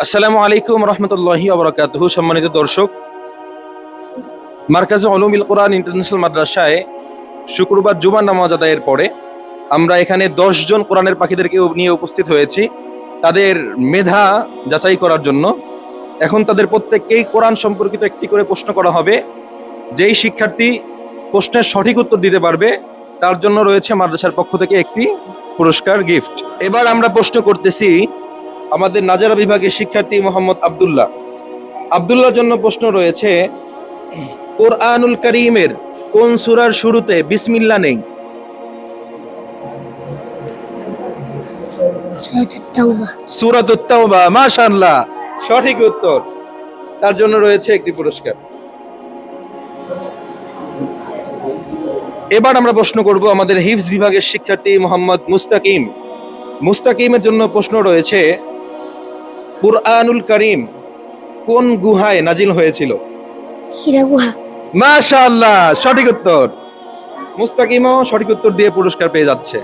আসসালামু আলাইকুম রহমতুল্লাহি ওয়া বারাকাতুহু। সম্মানিত দর্শক, মারকাজে উলুমুল কোরআন ইন্টারন্যাশনাল মাদ্রাসায় শুক্রবার জুমার নামাজ আদায়ের পরে আমরা এখানে 10 জন কোরআনের পাখিদেরকে নিয়ে উপস্থিত হয়েছি তাদের মেধা যাচাই করার জন্য। এখন তাদের প্রত্যেককেই কোরআন সম্পর্কিত একটি করে প্রশ্ন করা হবে। যেই শিক্ষার্থী প্রশ্নের সঠিক উত্তর দিতে পারবে তার জন্য রয়েছে মাদ্রাসার পক্ষ থেকে একটি পুরস্কার গিফট। এবার আমরা প্রশ্ন করতেছি আমাদের নাজারা বিভাগের শিক্ষার্থী মোহাম্মদ আব্দুল্লাহর জন্য প্রশ্ন রয়েছে, কোরআনুল কারীমের কোন সূরার শুরুতে বিসমিল্লাহ নেই? সূরাতুত তাওবা। মাশাআল্লাহ, সঠিক উত্তর। তার জন্য রয়েছে একটি পুরস্কার। এবার আমরা প্রশ্ন করব আমাদের হিফজ বিভাগের শিক্ষার্থী মোহাম্মদ মুস্তাকিমের জন্য প্রশ্ন রয়েছে, কুরআনুল কারীম কোন গুহায় নাজিল হয়েছিল? হীরা গুহা। মাশাআল্লাহ, সঠিক উত্তর। মুস্তাকিমও সঠিক উত্তর দিয়ে পুরস্কার পেয়ে যাচ্ছে।